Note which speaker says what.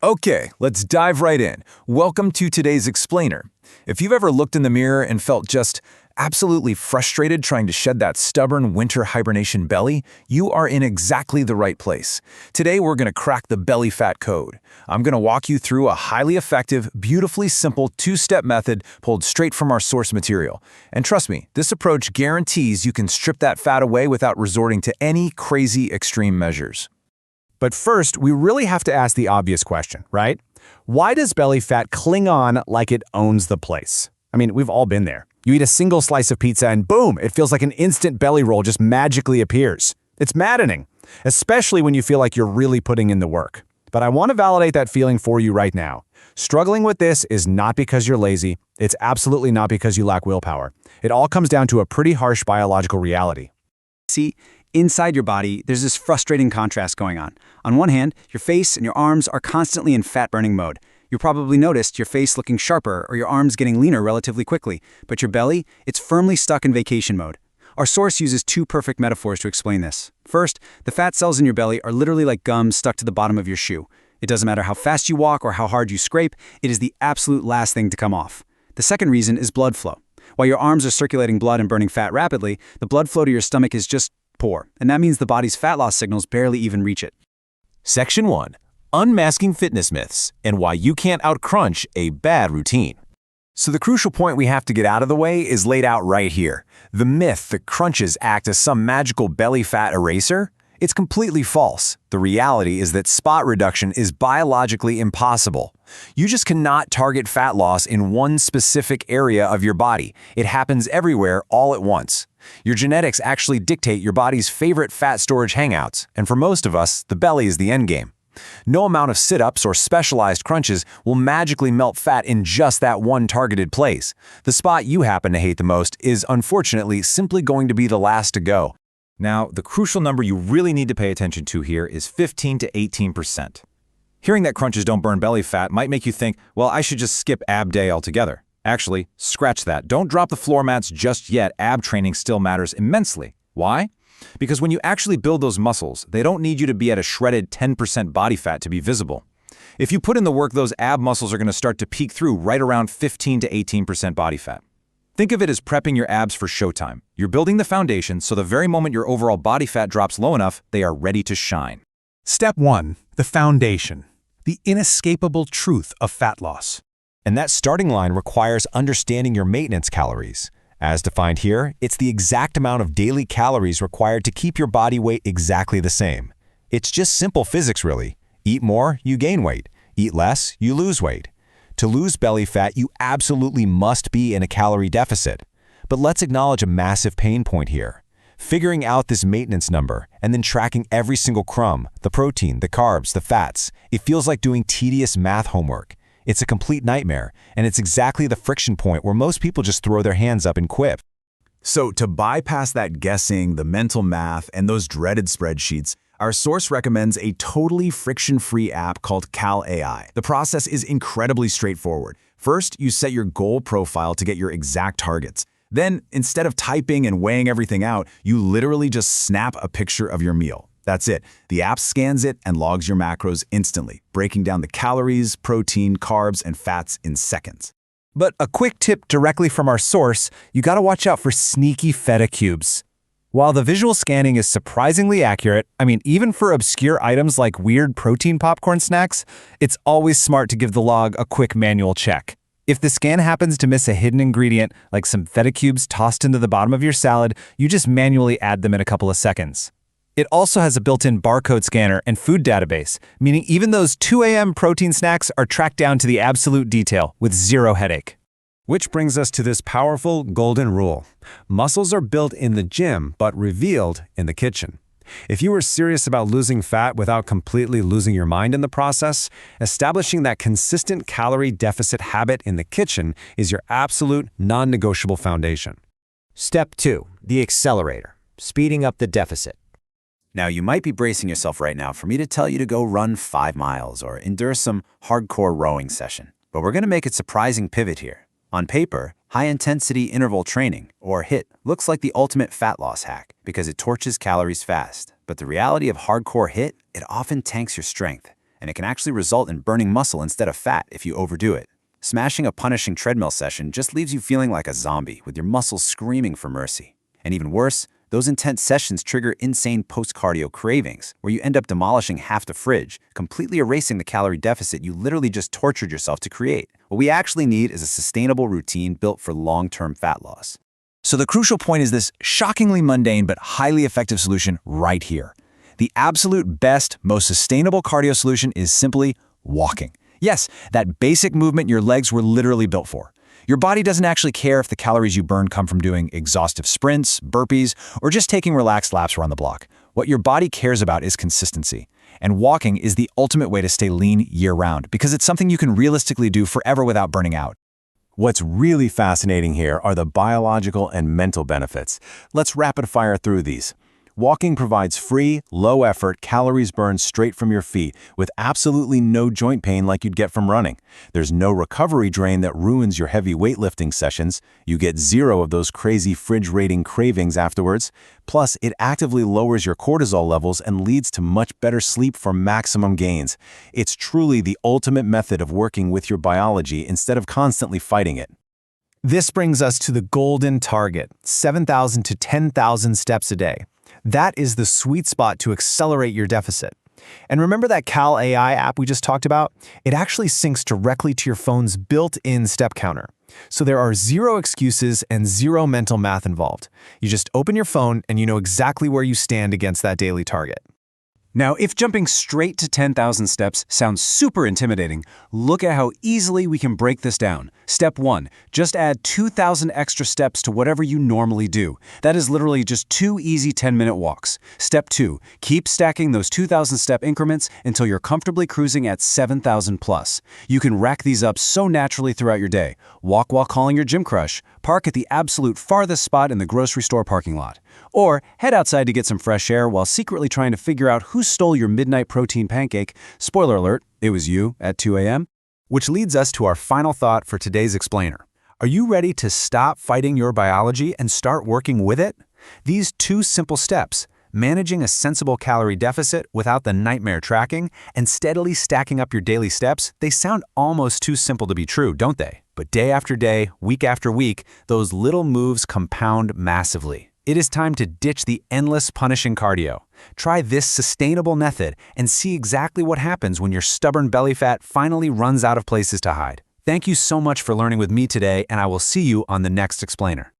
Speaker 1: Okay, let's dive right in. Welcome to today's explainer. If you've ever looked in the mirror and felt just absolutely frustrated trying to shed that stubborn winter hibernation belly, you are in exactly the right place. Today we're going to crack the belly fat code. I'm going to walk you through a highly effective, beautifully simple two-step method pulled straight from our source material. And trust me, this approach guarantees you can strip that fat away without resorting to any crazy extreme measures.
Speaker 2: But first, we really have to ask the obvious question, right? Why does belly fat cling on like it owns the place? I mean, we've all been there. You eat a single slice of pizza and boom, it feels like an instant belly roll just magically appears. It's maddening, especially when you feel like you're really putting in the work. But I want to validate that feeling for you right now. Struggling with this is not because you're lazy. It's absolutely not because you lack willpower. It all comes down to a pretty harsh biological reality.
Speaker 3: See, inside your body, there's this frustrating contrast going on. On one hand, your face and your arms are constantly in fat-burning mode. You probably noticed your face looking sharper or your arms getting leaner relatively quickly, but your belly, it's firmly stuck in vacation mode. Our source uses two perfect metaphors to explain this. First, the fat cells in your belly are literally like gum stuck to the bottom of your shoe. It doesn't matter how fast you walk or how hard you scrape, it is the absolute last thing to come off. The second reason is blood flow. While your arms are circulating blood and burning fat rapidly, the blood flow to your stomach is just poor, and that means the body's fat loss signals barely even reach it.
Speaker 1: Section 1. Unmasking fitness myths and why you can't outcrunch a bad routine. So the crucial point we have to get out of the way is laid out right here. The myth that crunches act as some magical belly fat eraser? It's completely false. The reality is that spot reduction is biologically impossible. You just cannot target fat loss in one specific area of your body. It happens everywhere all at once. Your genetics actually dictate your body's favorite fat storage hangouts, and for most of us, the belly is the endgame. No amount of sit-ups or specialized crunches will magically melt fat in just that one targeted place. The spot you happen to hate the most is, unfortunately, simply going to be the last to go.
Speaker 4: Now, the crucial number you really need to pay attention to here is 15 to 18%. Hearing that crunches don't burn belly fat might make you think, well, I should just skip ab day altogether. Actually, scratch that. Don't drop the floor mats just yet. Ab training still matters immensely. Why? Because when you actually build those muscles, they don't need you to be at a shredded 10% body fat to be visible. If you put in the work, those ab muscles are going to start to peak through right around 15 to 18% body fat. Think of it as prepping your abs for showtime. You're building the foundation so the very moment your overall body fat drops low enough, they are ready to shine.
Speaker 2: Step 1. The foundation. The inescapable truth of fat loss.
Speaker 4: And that starting line requires understanding your maintenance calories. As defined here, it's the exact amount of daily calories required to keep your body weight exactly the same. It's just simple physics, really. Eat more, you gain weight. Eat less, you lose weight. To lose belly fat, you absolutely must be in a calorie deficit. But let's acknowledge a massive pain point here. Figuring out this maintenance number and then tracking every single crumb, the protein, the carbs, the fats, it feels like doing tedious math homework. It's a complete nightmare, and it's exactly the friction point where most people just throw their hands up and quit.
Speaker 1: So to bypass that guessing, the mental math, and those dreaded spreadsheets, our source recommends a totally friction-free app called CalAI. The process is incredibly straightforward. First, you set your goal profile to get your exact targets. Then, instead of typing and weighing everything out, you literally just snap a picture of your meal. That's it. The app scans it and logs your macros instantly, breaking down the calories, protein, carbs, and fats in seconds.
Speaker 2: But a quick tip directly from our source, you gotta watch out for sneaky feta cubes. While the visual scanning is surprisingly accurate, even for obscure items like weird protein popcorn snacks, it's always smart to give the log a quick manual check. If the scan happens to miss a hidden ingredient, like some feta cubes tossed into the bottom of your salad, you just manually add them in a couple of seconds. It also has a built-in barcode scanner and food database, meaning even those 2 a.m. protein snacks are tracked down to the absolute detail with zero headache.
Speaker 5: Which brings us to this powerful golden rule. Muscles are built in the gym, but revealed in the kitchen. If you are serious about losing fat without completely losing your mind in the process, establishing that consistent calorie deficit habit in the kitchen is your absolute non-negotiable foundation.
Speaker 6: Step 2. The accelerator. Speeding up the deficit.
Speaker 3: Now, you might be bracing yourself right now for me to tell you to go run 5 miles or endure some hardcore rowing session. But we're going to make a surprising pivot here. On paper, high-intensity interval training, or HIIT, looks like the ultimate fat loss hack because it torches calories fast. But the reality of hardcore HIIT, it often tanks your strength. and it can actually result in burning muscle instead of fat if you overdo it. Smashing a punishing treadmill session just leaves you feeling like a zombie with your muscles screaming for mercy. And even worse, those intense sessions trigger insane post-cardio cravings, where you end up demolishing half the fridge, completely erasing the calorie deficit you literally just tortured yourself to create. What we actually need is a sustainable routine built for long-term fat loss.
Speaker 1: So the crucial point is this shockingly mundane but highly effective solution right here. The absolute best, most sustainable cardio solution is simply walking. Yes, that basic movement your legs were literally built for. Your body doesn't actually care if the calories you burn come from doing exhaustive sprints, burpees, or just taking relaxed laps around the block. What your body cares about is consistency. And walking is the ultimate way to stay lean year-round because it's something you can realistically do forever without burning out.
Speaker 5: What's really fascinating here are the biological and mental benefits. Let's rapid fire through these. Walking provides free, low-effort, calories burned straight from your feet with absolutely no joint pain like you'd get from running. There's no recovery drain that ruins your heavy weightlifting sessions. You get zero of those crazy fridge-raiding cravings afterwards. Plus, it actively lowers your cortisol levels and leads to much better sleep for maximum gains. It's truly the ultimate method of working with your biology instead of constantly fighting it.
Speaker 2: This brings us to the golden target, 7,000 to 10,000 steps a day. That is the sweet spot to accelerate your deficit. And remember that Cal AI app we just talked about? It actually syncs directly to your phone's built-in step counter. So there are zero excuses and zero mental math involved. You just open your phone and you know exactly where you stand against that daily target.
Speaker 3: Now, if jumping straight to 10,000 steps sounds super intimidating, look at how easily we can break this down. Step 1, just add 2,000 extra steps to whatever you normally do. That is literally just 2 easy 10-minute walks. Step 2, keep stacking those 2,000 step increments until you're comfortably cruising at 7,000 plus. You can rack these up so naturally throughout your day. Walk while calling your gym crush. Park at the absolute farthest spot in the grocery store parking lot. Or head outside to get some fresh air while secretly trying to figure out who stole your midnight protein pancake. Spoiler alert, it was you at 2 a.m.
Speaker 2: Which leads us to our final thought for today's explainer. Are you ready to stop fighting your biology and start working with it? These 2 simple steps, managing a sensible calorie deficit without the nightmare tracking and steadily stacking up your daily steps, they sound almost too simple to be true, don't they? But day after day, week after week, those little moves compound massively. It is time to ditch the endless punishing cardio. Try this sustainable method and see exactly what happens when your stubborn belly fat finally runs out of places to hide. Thank you so much for learning with me today, and I will see you on the next explainer.